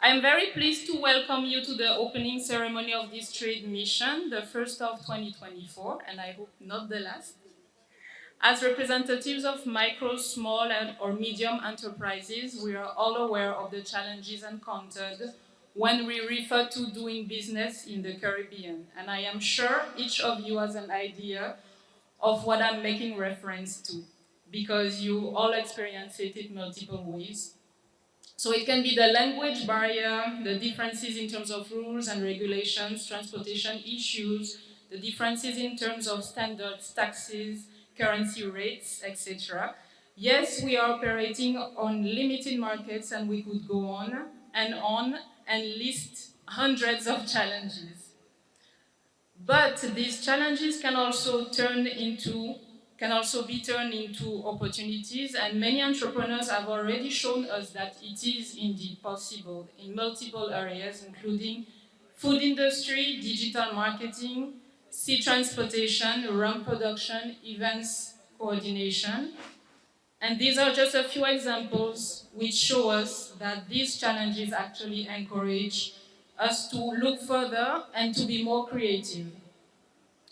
I'm very pleased to welcome you to the opening ceremony of this trade mission, the first of 2024, and I hope not the last. As representatives of micro, small, or medium enterprises, we are all aware of the challenges encountered when we refer to doing business in the Caribbean. And I am sure each of you has an idea of what I'm making reference to, because you all experience it in multiple ways. So it can be the language barrier, the differences in terms of rules and regulations, transportation issues, the differences in terms of standards, taxes, currency rates, etc. Yes, we are operating on limited markets, and we could go on and list hundreds of challenges. But these challenges can also be turned into opportunities, and many entrepreneurs have already shown us that it is indeed possible in multiple areas, including food industry, digital marketing, sea transportation, rum production, events coordination. And these are just a few examples which show us that these challenges actually encourage us to look further and to be more creative.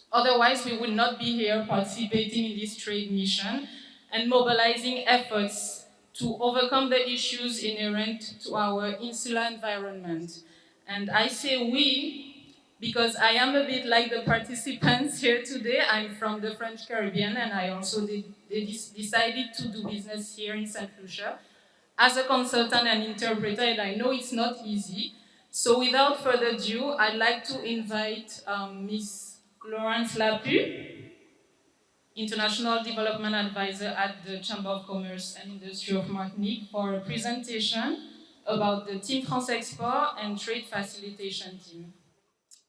Otherwise, we would not be here participating in this trade mission and mobilizing efforts to overcome the issues inherent to our insular environment. And I say we because I am a bit like the participants here today. I'm from the French Caribbean, and I also decided to do business here in St. Lucia as a consultant and interpreter, and I know it's not easy. So without further ado, I'd like to invite Ms. Laurence Lapu, International Development Advisor at the Chamber of Commerce and Industry of Martinique, for a presentation about the Team France Export and Trade Facilitation Team.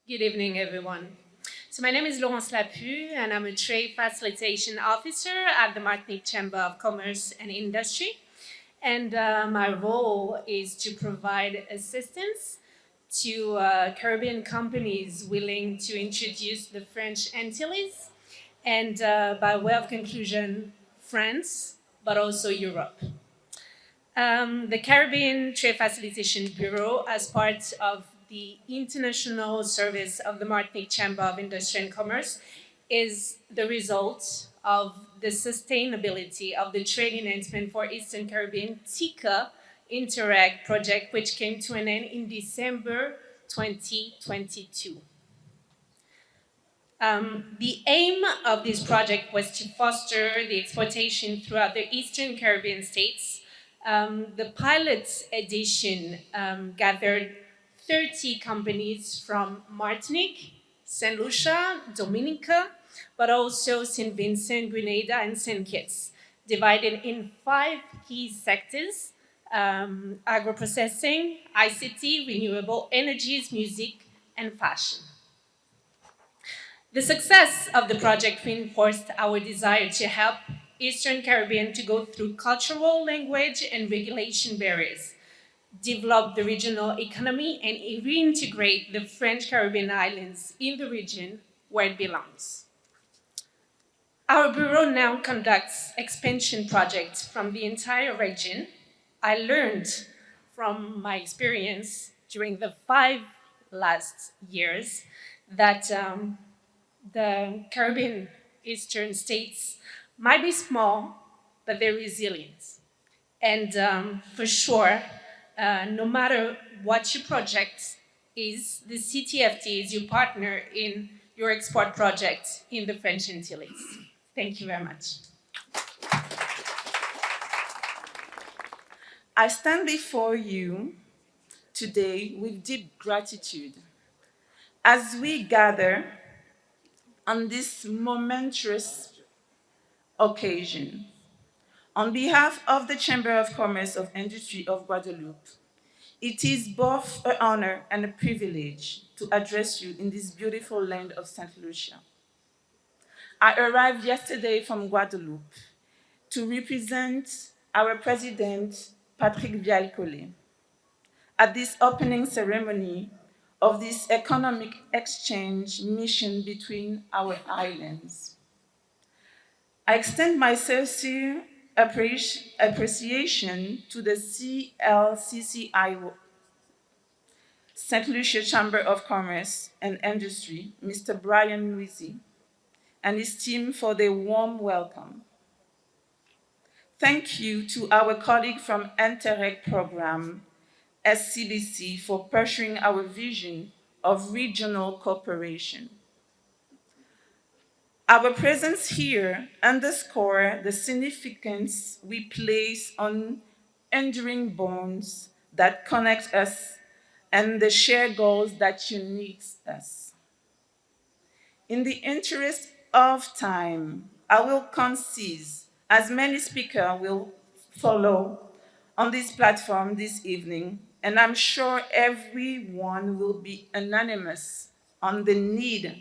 Good evening, everyone. So my name is Laurence Lapu, and I'm a Trade Facilitation Officer at the Martinique Chamber of Commerce and Industry. And my role is to provide assistance to Caribbean companies willing to introduce the French Antilles, and by way of conclusion, France, but also Europe. The Caribbean Trade Facilitation Bureau, as part of the international service of the Martinique Chamber of Industry and Commerce, is the result of the sustainability of the Trade Enhancement for Eastern Caribbean TICA Interact project, which came to an end in December 2022. The aim of this project was to foster the exportation throughout the Eastern Caribbean states. The pilot edition gathered 30 companies from Martinique, St. Lucia, Dominica, but also St. Vincent, Grenada, and St. Kitts, divided in 5 key sectors: agro-processing, ICT, renewable energies, music, and fashion. The success of the project reinforced our desire to help Eastern Caribbean to go through cultural, language, and regulation barriers, develop the regional economy, and reintegrate the French Caribbean islands in the region where it belongs. Our bureau now conducts expansion projects from the entire region. I learned from my experience during the 5 last years that the Caribbean Eastern states might be small, but they're resilient. And for sure, no matter what your project is, the CTFT is your partner in your export project in the French Antilles. Thank you very much. I stand before you today with deep gratitude as we gather on this momentous occasion. On behalf of the Chamber of Commerce and Industry of Guadeloupe, it is both an honor and a privilege to address you in this beautiful land of St. Lucia. I arrived yesterday from Guadeloupe to represent our president, Patrick Vial-Collet, at this opening ceremony of this economic exchange mission between our islands. I extend my sincere appreciation to the CLCCI St. Lucia Chamber of Commerce and Industry, Mr. Brian Luisi, and his team for their warm welcome. Thank you to our colleague from Interreg program, SCBC, for pursuing our vision of regional cooperation. Our presence here underscores the significance we place on enduring bonds that connect us and the shared goals that unite us. In the interest of time, I will concise, as many speakers will follow on this platform this evening, and I'm sure everyone will be unanimous on the need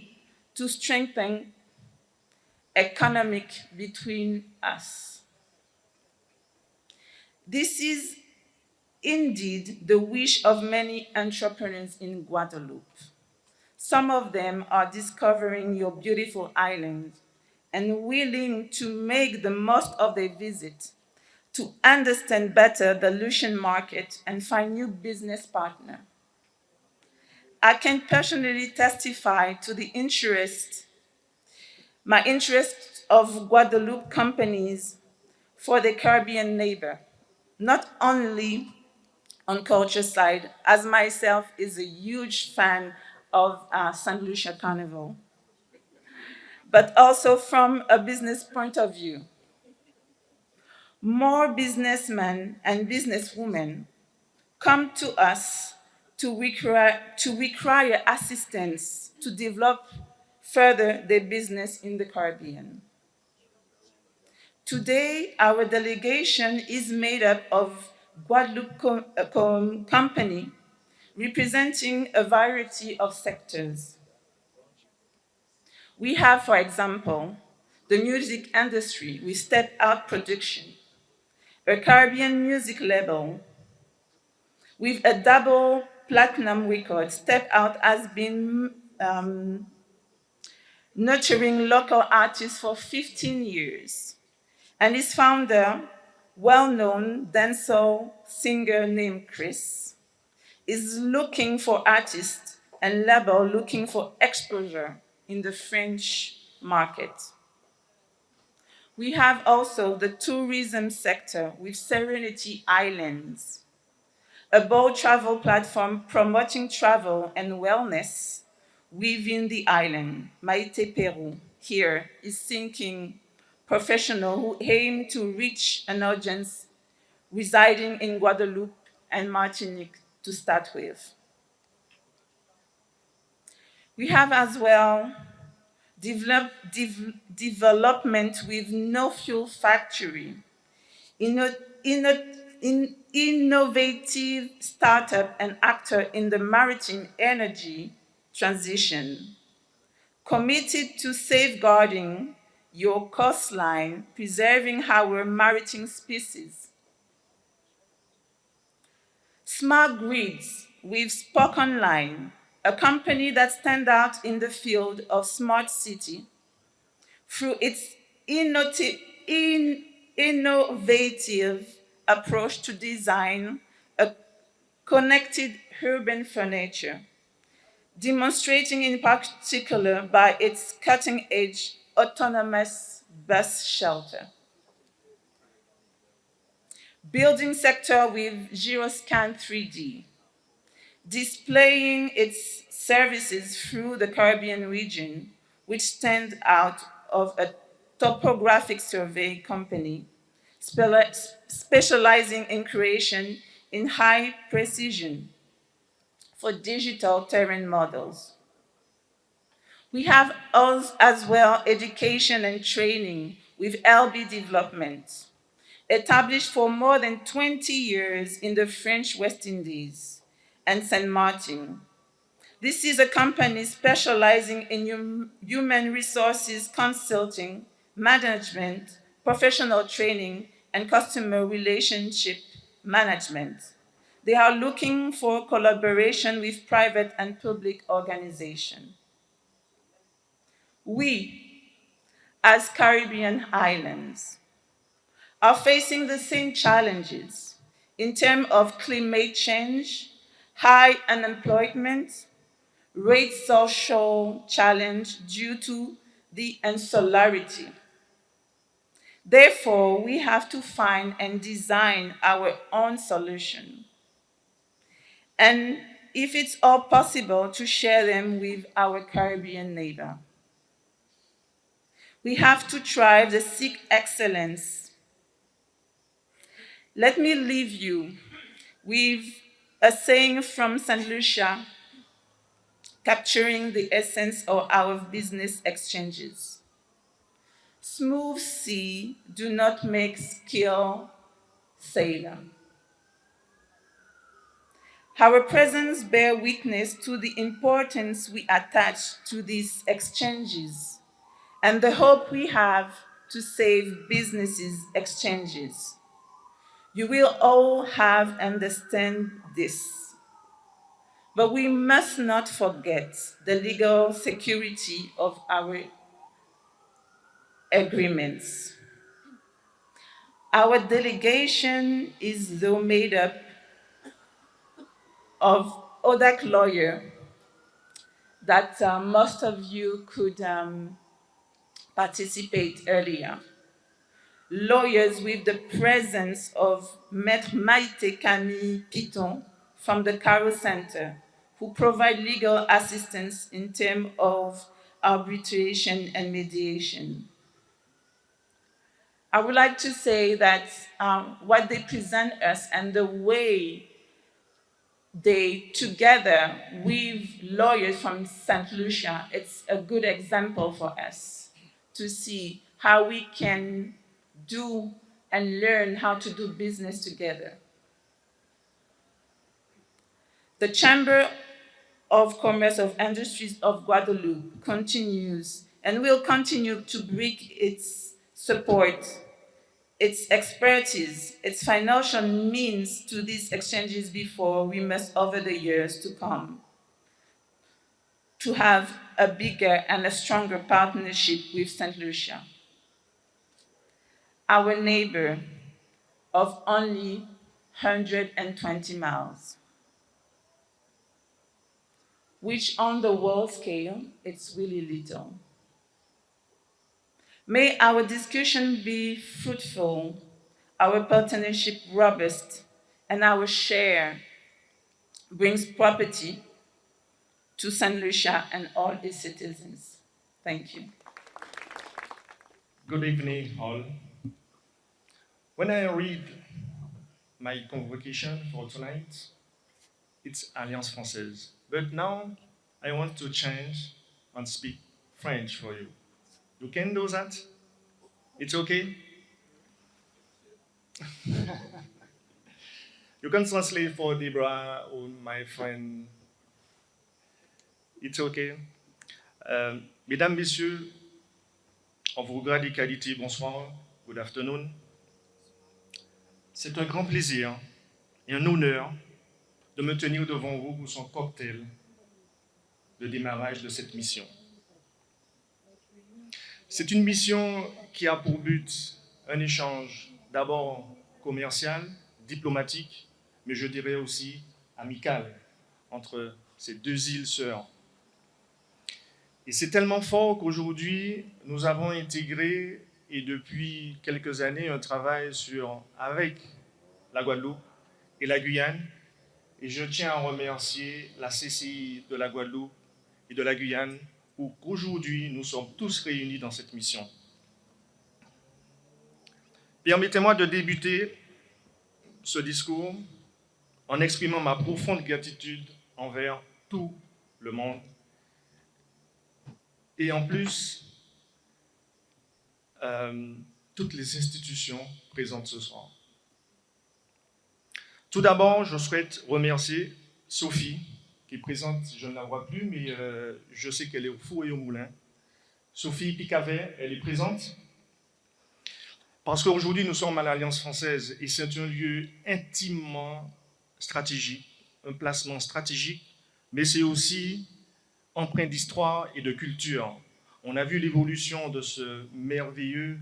to strengthen economic between us. This is indeed the wish of many entrepreneurs in Guadeloupe. Some of them are discovering your beautiful island and willing to make the most of their visit to understand better the Lucian market and find new business partners. I can personally testify to my interest of Guadeloupe companies for the Caribbean neighbor, not only on culture side, as myself is a huge fan of St. Lucia Carnival, but also from a business point of view. More businessmen and businesswomen come to us to require assistance to develop further their business in the Caribbean. Today, our delegation is made up of Guadeloupe company representing a variety of sectors. We have, for example, the music industry with Step Out Production, a Caribbean music label with a double platinum record. Step Out has been nurturing local artists for 15 years, and its founder, well-known dancehall singer named Chris, is looking for artists and label looking for exposure in the French market. We have also the tourism sector with Serenity Islands, a bold travel platform promoting travel and wellness within the island. Maite Peru here is seeking professionals who aim to reach an audience residing in Guadeloupe and Martinique to start with. We have as well development with no fuel factory, innovative startup and actor in the maritime energy transition, committed to safeguarding your coastline, preserving our maritime species. Smart Grids with Spoke Online, a company that stands out in the field of smart city through its innovative approach to design a connected urban furniture, demonstrating in particular by its cutting-edge autonomous bus shelter. Building sector with Giroscan 3D, displaying its services through the Caribbean region, which stands out of a topographic survey company specializing in creation in high precision for digital terrain models. We have as well education and training with LB Development, established for more than 20 years in the French West Indies and Saint Martin. This is a company specializing in human resources consulting, management, professional training, and customer relationship management. They are looking for collaboration with private and public organizations. We, as Caribbean islands, are facing the same challenges in terms of climate change, high unemployment, great social challenge due to the insularity. Therefore, we have to find and design our own solution. And if it's all possible, to share them with our Caribbean neighbor. We have to try to seek excellence. Let me leave you with a saying from St. Lucia, capturing the essence of our business exchanges. Smooth sea do not make skilled sailor. Our presence bear witness to the importance we attach to these exchanges and the hope we have to save businesses exchanges. You will all have understand this. But we must not forget the legal security of our agreements. Our delegation is though made up of ODAC lawyer that most of you could participate earlier. Lawyers with the presence of Maître Maïté Camille Piton from the Caro Center, who provide legal assistance in terms of arbitration and mediation. I would like to say that what they present us and the way they, together with lawyers from St. Lucia, it's a good example for us to see how we can do and learn how to do business together. The Chamber of Commerce of Industries of Guadeloupe continues and will continue to bring its support, its expertise, its financial means to these exchanges before we must, over the years to come, to have a bigger and a stronger partnership with St. Lucia, our neighbor of only 120 miles, which on the world scale, it's really little. May our discussion be fruitful, our partnership robust, and our share brings property to St. Lucia and all its citizens. Thank you. Good evening, all. When I read my convocation for tonight, it's Alliance Française. But now I want to change and speak French for you. You can do that? It's okay? You can translate for Deborah or my friend. It's okay? Mesdames, Messieurs, en vos grades et qualités, bonsoir, good afternoon. C'est un grand plaisir et un honneur de me tenir devant vous pour son cocktail de démarrage de cette mission. C'est une mission qui a pour but un échange d'abord commercial, diplomatique, mais je dirais aussi amical entre ces deux îles sœurs. Et c'est tellement fort qu'aujourd'hui, nous avons intégré, et depuis quelques années, un travail avec la Guadeloupe et la Guyane. Et je tiens à remercier la CCI de la Guadeloupe et de la Guyane pour qu'aujourd'hui, nous sommes tous réunis dans cette mission. Permettez-moi de débuter ce discours en exprimant ma profonde gratitude envers tout le monde et en plus, toutes les institutions présentes ce soir. Tout d'abord, je souhaite remercier Sophie, qui est présente, je ne la vois plus, mais je sais qu'elle est au four et au moulin. Sophie Picavet, elle est présente. Parce qu'aujourd'hui, nous sommes à l'Alliance française et c'est un lieu intimement stratégique, un placement stratégique, mais c'est aussi empreint d'histoire et de culture. On a vu l'évolution de ce merveilleux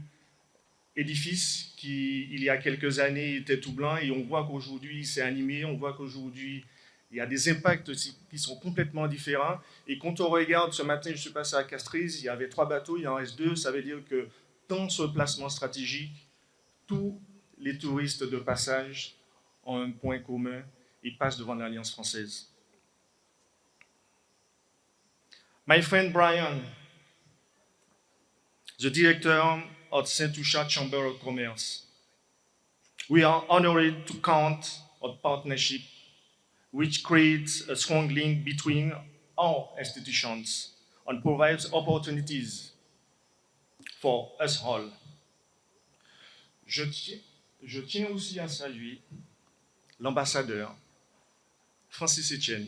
édifice qui, il y a quelques années, était tout blanc et on voit qu'aujourd'hui, il s'est animé, on voit qu'aujourd'hui, Il y a des impacts aussi qui sont complètement différents. Et quand on regarde, ce matin, je suis passé à Castries, il y avait 3 bateaux, il en reste 2. Ça veut dire que dans ce placement stratégique, tous les touristes de passage ont un point commun, ils passent devant l'Alliance française. My friend Brian, the director of Saint Lucia Chamber of Commerce, we are honored to count on partnership which creates a strong link between our institutions and provides opportunities for us all. Je tiens aussi à saluer l'ambassadeur Francis Etienne,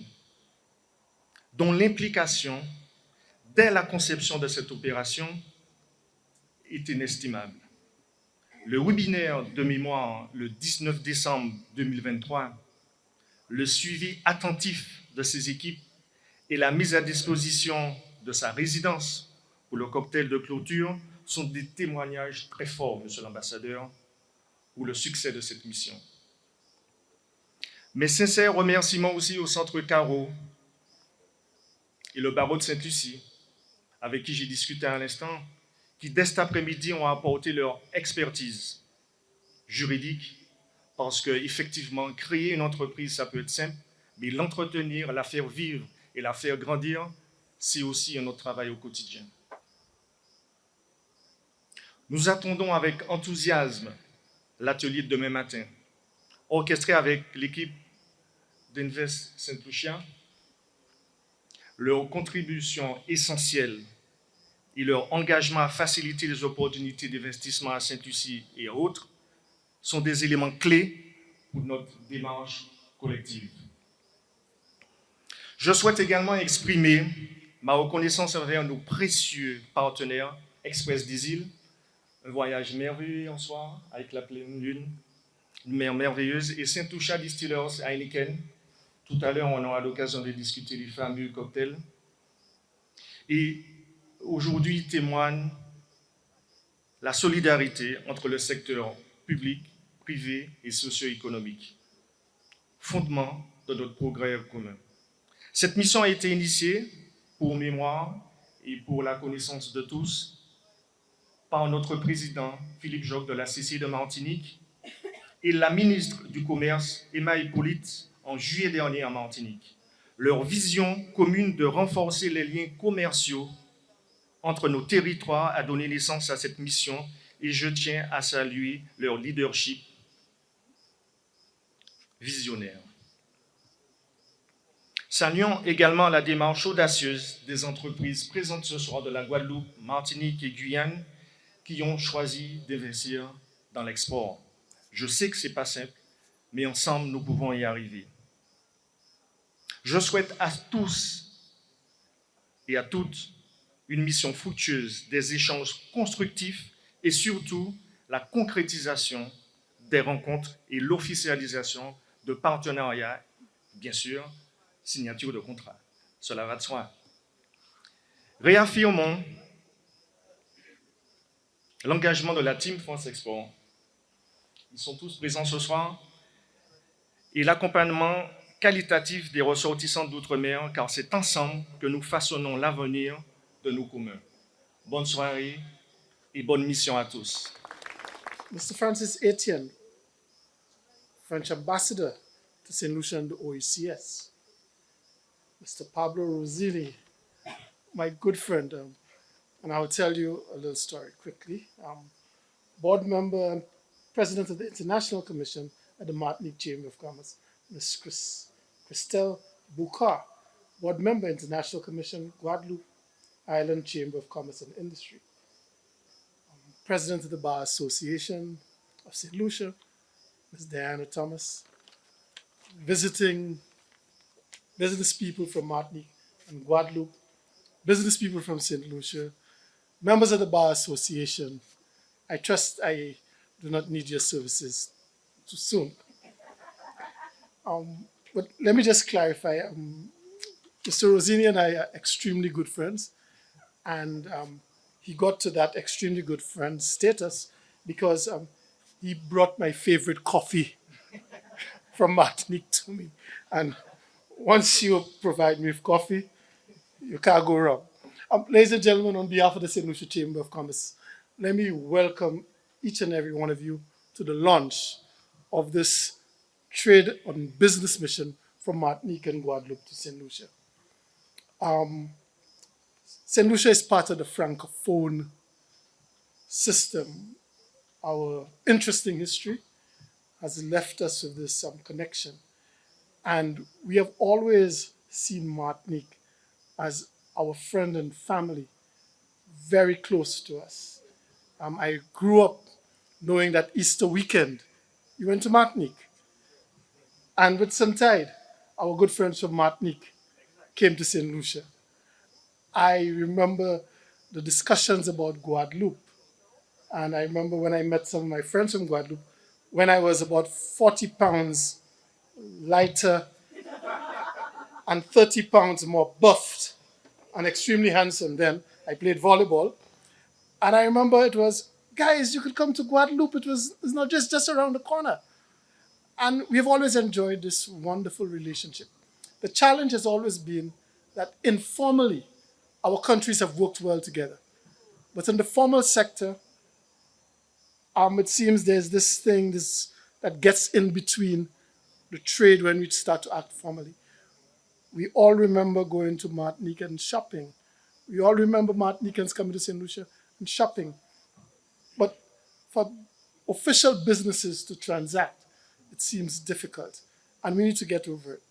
dont l'implication dès la conception de cette opération est inestimable. Le webinaire de mémoire le 19 décembre 2023, le suivi attentif de ses équipes et la mise à disposition de sa résidence pour le cocktail de clôture sont des témoignages très forts, Monsieur l'ambassadeur, pour le succès de cette mission. Mes sincères remerciements aussi au Centre Caro et le barreau de Sainte-Lucie, avec qui j'ai discuté à l'instant, qui dès cet après-midi ont apporté leur expertise juridique, parce qu'effectivement, créer une entreprise, ça peut être simple, mais l'entretenir, la faire vivre et la faire grandir, c'est aussi un autre travail au quotidien. Nous attendons avec enthousiasme l'atelier de demain matin, orchestré avec l'équipe d'Invest Saint Lucia. Leur contribution essentielle et leur engagement à faciliter les opportunités d'investissement à Sainte-Lucie et autres sont des éléments clés pour notre démarche collective. Je souhaite également exprimer ma reconnaissance envers nos précieux partenaires Express des Îles, un voyage merveilleux en soir avec la pleine lune, une mer merveilleuse, et Saint Lucia Distillers Heineken. Tout à l'heure, on aura l'occasion de discuter des fameux cocktails. Et aujourd'hui témoigne la solidarité entre le secteur public, privé et socio-économique, fondement de notre progrès commun. Cette mission a été initiée, pour mémoire et pour la connaissance de tous, par notre président Philippe Joc de la CCI de Martinique et la ministre du Commerce Emma Hippolyte en juillet dernier en Martinique. Leur vision commune de renforcer les liens commerciaux entre nos territoires a donné naissance à cette mission et je tiens à saluer leur leadership visionnaire. Saluons également la démarche audacieuse des entreprises présentes ce soir de la Guadeloupe, Martinique et Guyane qui ont choisi d'investir dans l'export. Je sais que ce n'est pas simple, mais ensemble, nous pouvons y arriver. Je souhaite à tous et à toutes une mission fructueuse, des échanges constructifs et surtout la concrétisation des rencontres et l'officialisation de partenariats, bien sûr, signature de contrats. Cela va de soi. Réaffirmons l'engagement de la Team France Export. Ils sont tous présents ce soir. Et l'accompagnement qualitatif des ressortissants d'outre-mer, car c'est ensemble que nous façonnons l'avenir de nos communs. Bonne soirée et bonne mission à tous. Mr. Francis Etienne, French ambassador to St. Lucia and the OECS. Mr. Pablo Rosili, my good friend, and I'll tell you a little story quickly. Board member and president of the International Commission at the Martinique Chamber of Commerce, Ms. Christelle Boucar, board member, International Commission, Guadeloupe Island Chamber of Commerce and Industry. President of the Bar Association of St. Lucia, Ms. Diana Thomas, visiting business people from Martinique and Guadeloupe, business people from St. Lucia, members of the Bar Association. I trust I do not need your services too soon. But let me just clarify, Mr. Rosini and I are extremely good friends, and he got to that extremely good friend status because he brought my favorite coffee from Martinique to me. And Once you provide me with coffee, you can't go wrong. Ladies and gentlemen, on behalf of the St. Lucia Chamber of Commerce, let me welcome each and every one of you to the launch of this trade and business mission from Martinique and Guadeloupe to St. Lucia. St. Lucia is part of the Francophone system. Our interesting history has left us with this connection. And we have always seen Martinique as our friend and family, very close to us. I grew up knowing that Easter weekend, you went to Martinique. And with some tide, our good friends from Martinique came to St. Lucia. I remember the discussions about Guadeloupe. And I remember when I met some of my friends from Guadeloupe, when I was about 40 pounds lighter and 30 pounds more buffed and extremely handsome then. I played volleyball. And I remember it was, guys, you could come to Guadeloupe. It's not just around the corner. And we've always enjoyed this wonderful relationship. The challenge has always been that informally, our countries have worked well together. But in the formal sector, it seems there's this thing that gets in between the trade when we start to act formally. We all remember going to Martinique and shopping. We all remember Martinicans coming to St. Lucia and shopping. But for official businesses to transact, it seems difficult. And we need to get over it.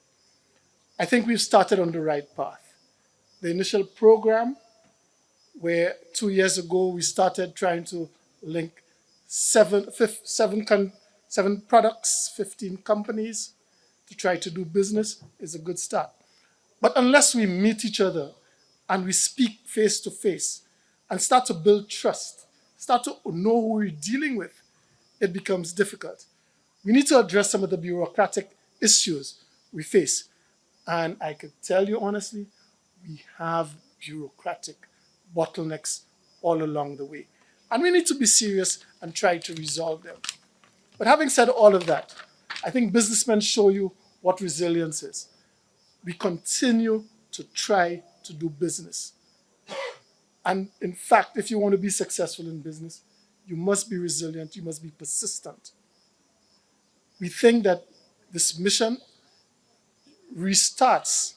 I think we've started on the right path. The initial program, where 2 years ago we started trying to link seven products, 15 companies to try to do business, is a good start. But unless we meet each other and we speak face to face and start to build trust, start to know who we're dealing with, it becomes difficult. We need to address some of the bureaucratic issues we face. And I could tell you honestly, we have bureaucratic bottlenecks all along the way. And we need to be serious and try to resolve them. But having said all of that, I think businessmen show you what resilience is. We continue to try to do business. And in fact, if you want to be successful in business, you must be resilient, you must be persistent. We think that this mission restarts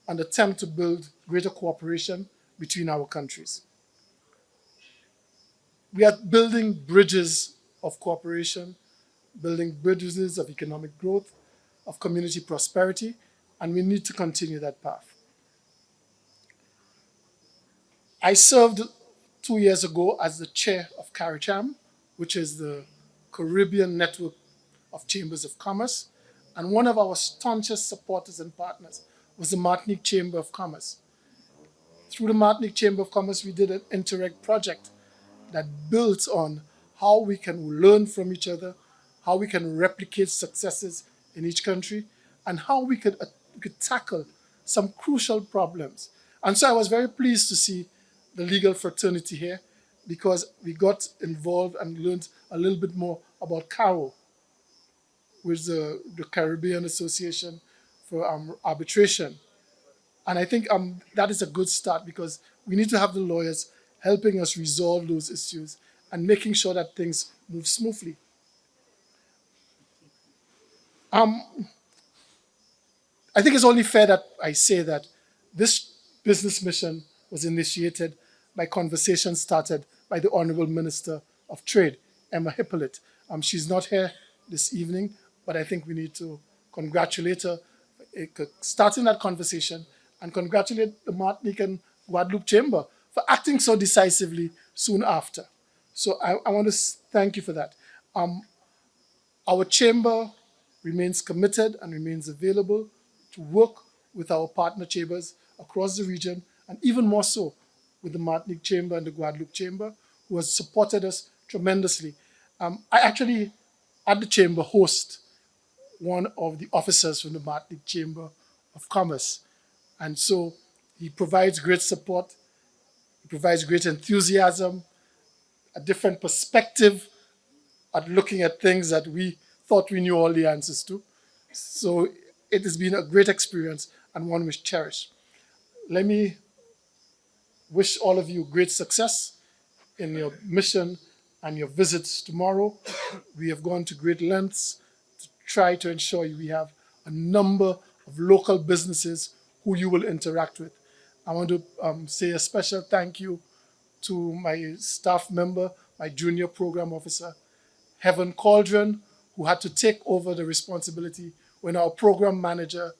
an attempt to build greater cooperation between our countries. We are building bridges of cooperation, building bridges of economic growth, of community prosperity, and we need to continue that path. I served 2 years ago as the chair of CARICHAM, which is the Caribbean Network of Chambers of Commerce, and one of our staunchest supporters and partners was the Martinique Chamber of Commerce. Through the Martinique Chamber of Commerce, we did an Interreg project that built on how we can learn from each other, how we can replicate successes in each country, and how we could tackle some crucial problems. And so I was very pleased to see the legal fraternity here, because we got involved and learned a little bit more about CARO, which is the Caribbean Association for Arbitration. And I think that is a good start, because we need to have the lawyers helping us resolve those issues and making sure that things move smoothly. I think it's only fair that I say that this business mission was initiated by conversations started by the Honorable Minister of Trade, Emma Hippolyte. She's not here this evening, but I think we need to congratulate her for starting that conversation and congratulate the Martinique and Guadeloupe Chamber for acting so decisively soon after. So I want to thank you for that. Our chamber remains committed and remains available to work with our partner chambers across the region, and even more so with the Martinique Chamber and the Guadeloupe Chamber, who has supported us tremendously. I actually, at the chamber, host one of the officers from the Martinique Chamber of Commerce. And so he provides great support, he provides great enthusiasm, a different perspective at looking at things that we thought we knew all the answers to. So it has been a great experience and one which cherish. Let me wish all of you great success in your mission and your visits tomorrow. We have gone to great lengths to try to ensure we have a number of local businesses who you will interact with. I want to say a special thank you to my staff member, my junior program officer, Heaven Cauldron, who had to take over the responsibility when our program manager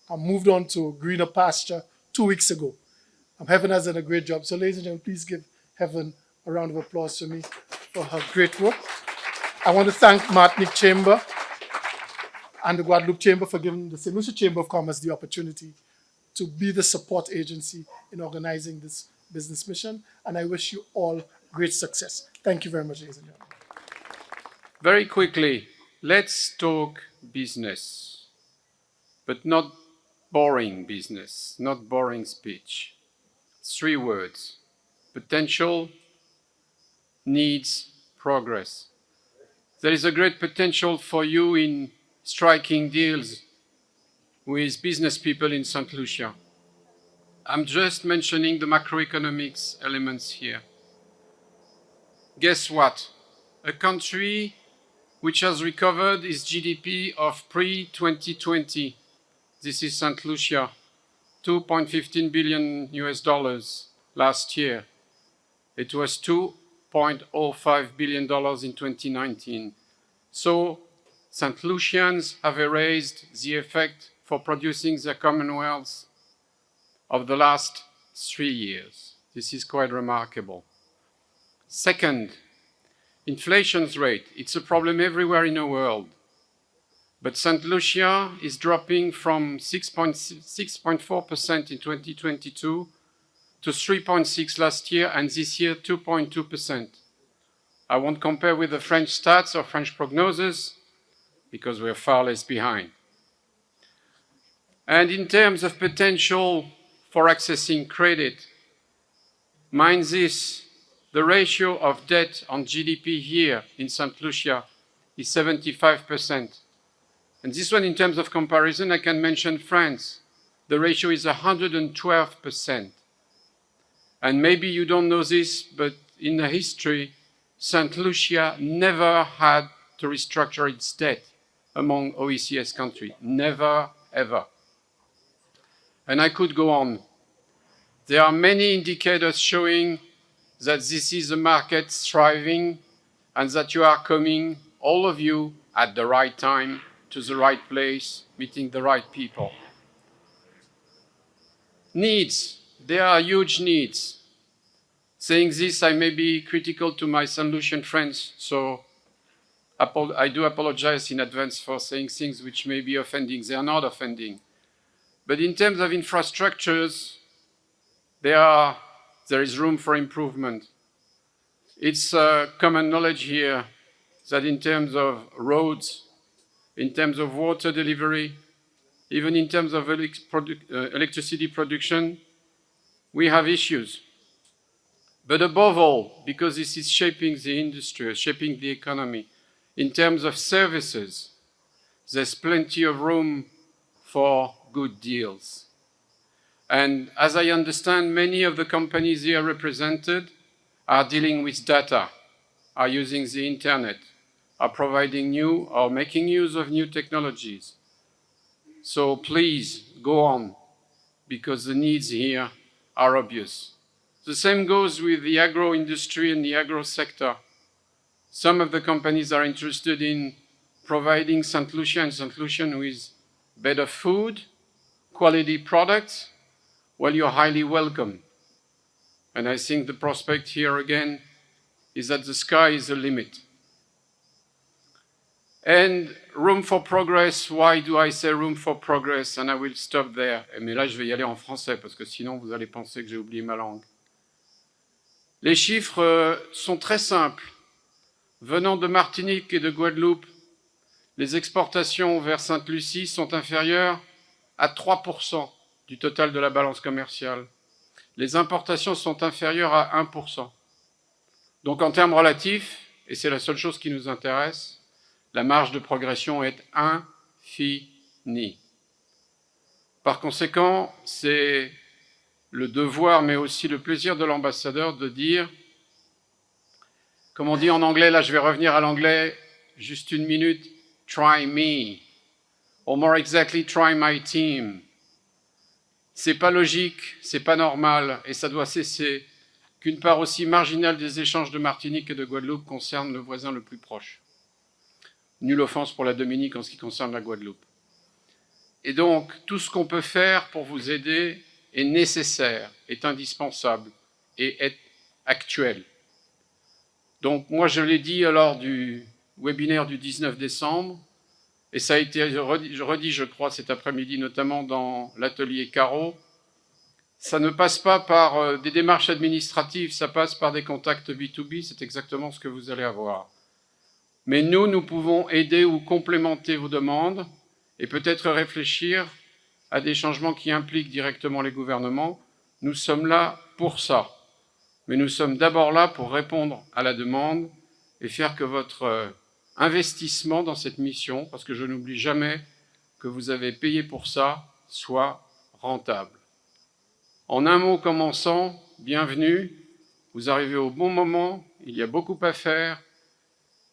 moved on to greener pasture 2 weeks ago. Heaven has done a great job. So ladies and gentlemen, please give Heaven a round of applause for me for her great work. I want to thank Martinique Chamber and the Guadeloupe Chamber for giving the St. Lucia Chamber of Commerce the opportunity to be the support agency in organizing this business mission. And I wish you all great success. Thank you very much, ladies and gentlemen. Very quickly, let's talk business, but not boring business, not boring speech. 3 words: potential, needs, progress. There is a great potential for you in striking deals with business people in St. Lucia. I'm just mentioning the macroeconomics elements here. Guess what? A country which has recovered its GDP of pre-2020. This is St. Lucia, $2.15 billion last year. It was $2.05 billion in 2019. So St. Lucians have erased the effect for producing the Commonwealth of the last 3 years. This is quite remarkable. Second, inflation's rate. It's a problem everywhere in the world. But St. Lucia is dropping from 6.4% in 2022 to 3.6% last year, and this year 2.2%. I won't compare with the French stats or French prognosis because we're far less behind. And in terms of potential for accessing credit, mind this, the ratio of debt on GDP here in St. Lucia is 75%. And this one, in terms of comparison, I can mention France. The ratio is 112%. And maybe you don't know this, but in the history, St. Lucia never had to restructure its debt among OECS countries. Never, ever. And I could go on. There are many indicators showing that this is a market thriving and that you are coming, all of you, at the right time, to the right place, meeting the right people. Needs. There are huge needs. Saying this, I may be critical to my St. Lucian friends, so I do apologize in advance for saying things which may be offending. They are not offending. But in terms of infrastructures, there is room for improvement. It's common knowledge here that in terms of roads, in terms of water delivery, even in terms of electricity production, we have issues. But above all, because this is shaping the industry, shaping the economy, in terms of services, there's plenty of room for good deals. And as I understand, many of the companies here represented are dealing with data, are using the internet, are providing new or making use of new technologies. So please go on, because the needs here are obvious. The same goes with the agro industry and the agro sector. Some of the companies are interested in providing St. Lucia and St. Lucian with better food, quality products. Well, you're highly welcome. And I think the prospect here again is that the sky is the limit. And room for progress, why do I say room for progress? And I will stop there. Mais là, je vais y aller en français parce que sinon vous allez penser que j'ai oublié ma langue. Les chiffres sont très simples. Venant de Martinique et de Guadeloupe, les exportations vers Sainte-Lucie sont inférieures à 3% du total de la balance commerciale. Les importations sont inférieures à 1%. Donc en termes relatifs, et c'est la seule chose qui nous intéresse, la marge de progression est infinie. Par conséquent, c'est le devoir, mais aussi le plaisir de l'ambassadeur de dire, comme on dit en anglais, là je vais revenir à l'anglais, juste une minute, try me, or more exactly, try my team. C'est pas logique, c'est pas normal, et ça doit cesser qu'une part aussi marginale des échanges de Martinique et de Guadeloupe concerne le voisin le plus proche. Nulle offense pour la Dominique en ce qui concerne la Guadeloupe. Et donc, tout ce qu'on peut faire pour vous aider est nécessaire, est indispensable et est actuel. Donc, moi, je l'ai dit lors du webinaire du 19 décembre, et ça a été redit, je crois, cet après-midi, notamment dans l'atelier Caro, ça ne passe pas par des démarches administratives, ça passe par des contacts B2B, c'est exactement ce que vous allez avoir. Mais nous pouvons aider ou complémenter vos demandes et peut-être réfléchir à des changements qui impliquent directement les gouvernements. Nous sommes là pour ça. Mais nous sommes d'abord là pour répondre à la demande et faire que votre investissement dans cette mission, parce que je n'oublie jamais que vous avez payé pour ça, soit rentable. En un mot commençant, bienvenue, vous arrivez au bon moment, il y a beaucoup à faire,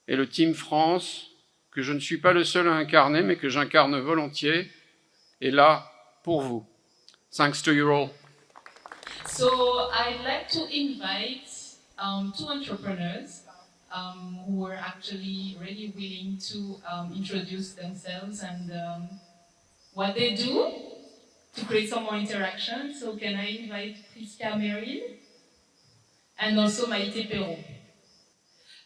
et le Team France, que je ne suis pas le seul à incarner, mais que j'incarne volontiers, est là pour vous. Thanks to you all. So I'd like to invite two entrepreneurs who are actually really willing to introduce themselves and what they do to create some more interaction. So can I invite Prisca Merrill and also Maite Perrault?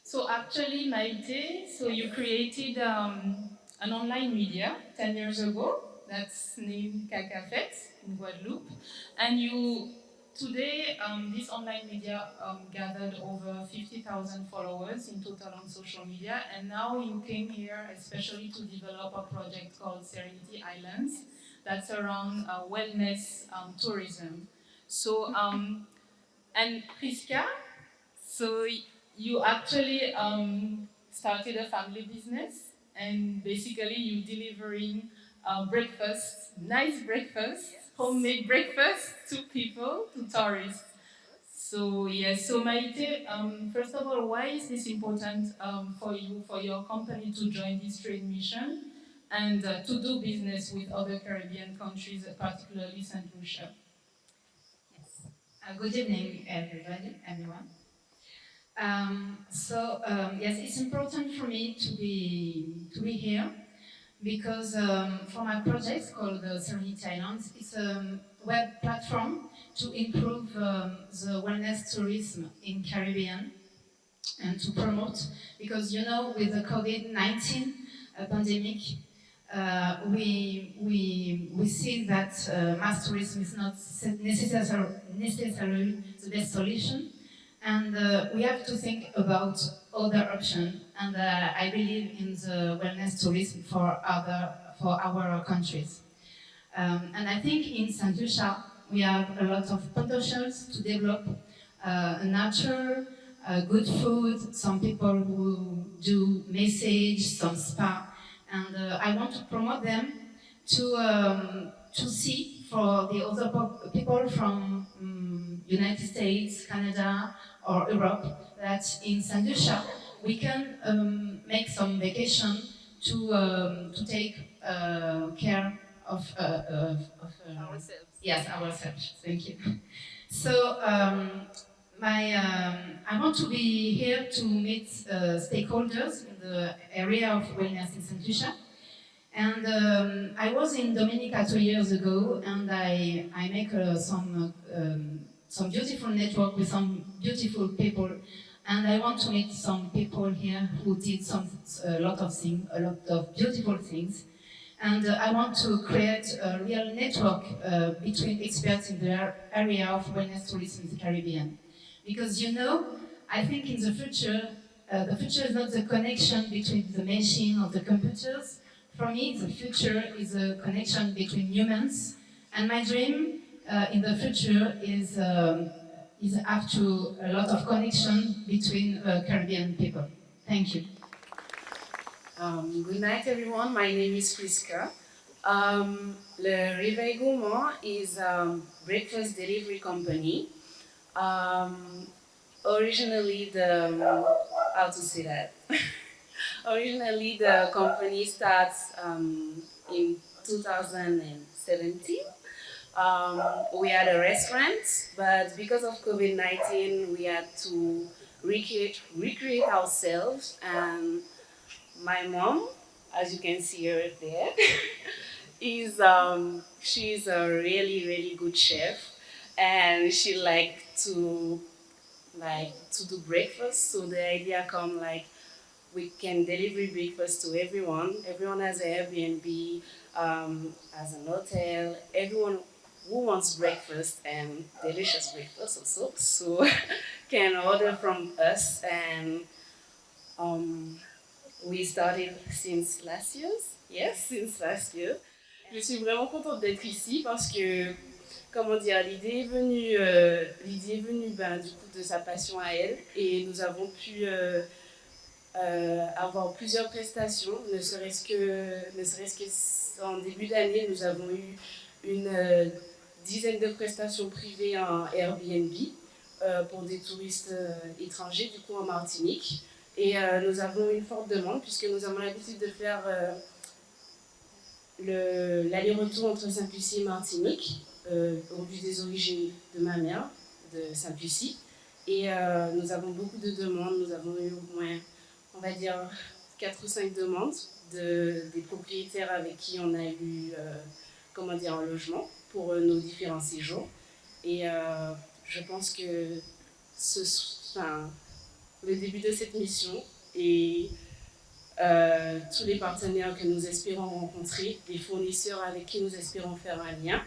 So actually, Maite, so you created an online media 10 years ago that's named Cacafet in Guadeloupe, and you today this online media gathered over 50,000 followers in total on social media, and now you came here especially to develop a project called Serenity Islands that's around wellness tourism. So and Priska, so you actually started a family business, and basically you delivering breakfast, nice breakfast, homemade breakfast to people, to tourists. So yes, so Maite, first of all, why is this important for you, for your company to join this trade mission and to do business with other Caribbean countries, particularly St. Lucia? Yes. Good evening, everyone. Yes, it's important for me to be here because for my project called Serenity Islands, it's a web platform to improve the wellness tourism in Caribbean and to promote, because you know, with the COVID-19 pandemic, we see that mass tourism is not necessarily the best solution, and we have to think about other options. And I believe in the wellness tourism for our countries. And I think in St. Lucia we have a lot of potentials to develop nature, good food, some people who do massage, some spa, and I want to promote them to see for the other people from United States, Canada, or Europe, that in St. Lucia we can make some vacation to take care of Ourselves. yes, ourselves. Thank you. So I want to be here to meet stakeholders in the area of wellness in St. Lucia. And I was in Dominica 2 years ago, and I make some beautiful network with some beautiful people. And I want to meet some people here who did a lot of beautiful things. And I want to create a real network between experts in the area of wellness tourism in the Caribbean. Because you know, I think in the future is not the connection between the machine or the computers. For me, the future is a connection between humans. And my dream in the future is have to a lot of connection between Caribbean people. Thank you. Good night, everyone. My name is Priska. Le Réveil Gourmand is a breakfast delivery company. Originally, how to say that? Originally, the company starts in 2017. We had a restaurant, but because of COVID-19, we had to recreate ourselves. And my mom, as you can see her there, is she's a really good chef, and she to do breakfast. So the idea come like we can deliver breakfast to everyone. Everyone has an Airbnb, has an hotel. Everyone who wants breakfast and delicious breakfast also, so can order from us. And um, we started since last year. Yes, since last year. Je suis vraiment contente d'être ici parce que, comment dire, l'idée est venue ben, du coup de sa passion à elle, et nous avons pu avoir plusieurs prestations, ne serait-ce que en début d'année, nous avons eu une dizaine de prestations privées en Airbnb pour des touristes étrangers, du coup en Martinique. Et nous avons une forte demande puisque nous avons l'habitude de faire l'aller-retour entre Sainte-Lucie et Martinique, au vu des origines de ma mère, de Sainte-Lucie. Et nous avons beaucoup de demandes, nous avons eu au moins, on va dire, 4 ou 5 demandes des propriétaires avec qui on a eu un logement pour nos différents séjours. Et je pense que le début de cette mission et tous les partenaires que nous espérons rencontrer, les fournisseurs avec qui nous espérons faire un lien,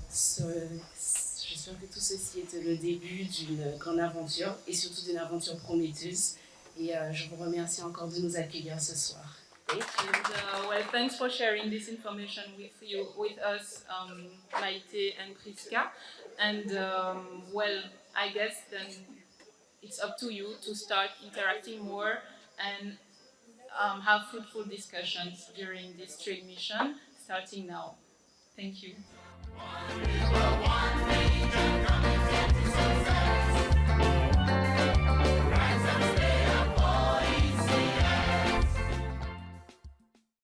j'espère que tout ceci est le début d'une grande aventure et surtout d'une aventure prometteuse. Et je vous remercie encore de nous accueillir ce soir. Thank you. And, well, thanks for sharing this information with us, Maite and Priska. And well, I guess then it's up to you to start interacting more and have fruitful discussions during this trade mission, starting now. Thank you.